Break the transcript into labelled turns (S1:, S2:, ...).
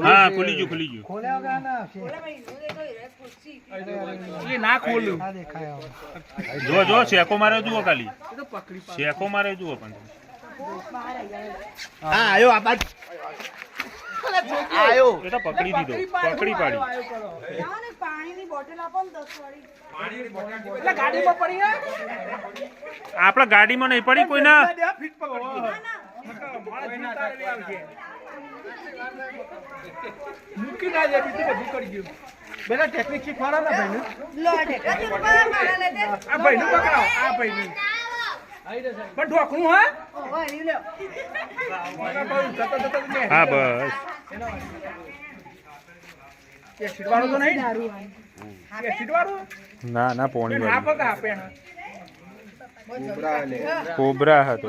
S1: હા ખુલી ગયું ના ખોલ્યું જો શેકો મારે જુઓ ખાલી શેકો મારે જુઓ પણ
S2: હા આયો આ બાદ આયો
S1: એ તો પકડી દીધો પકડી પાડી
S3: પાણીની બોટલ આપો ને 10 વાળી
S2: એટલે ગાડીમાં પડી હે
S1: આપણા ગાડીમાં નહીં પડી કોઈ ના
S2: ફિટ પકડો મૂકી ના જાય બીજું બધું કરી ગયું બેલા ટેકનિક શીખવાડો ને ભાઈને
S3: લો ટેકનિક મારા લે દે
S2: આ ભાઈને પકડાવો આ ભાઈને પણ ઢોકણું હા
S3: ઓહો ઈ લ્યો
S1: હા બસ
S2: એ શીટવાળો તો નહીં એ શીટવાળો
S1: ના પોણી
S2: ના પકા આપે
S1: કોબરા હતો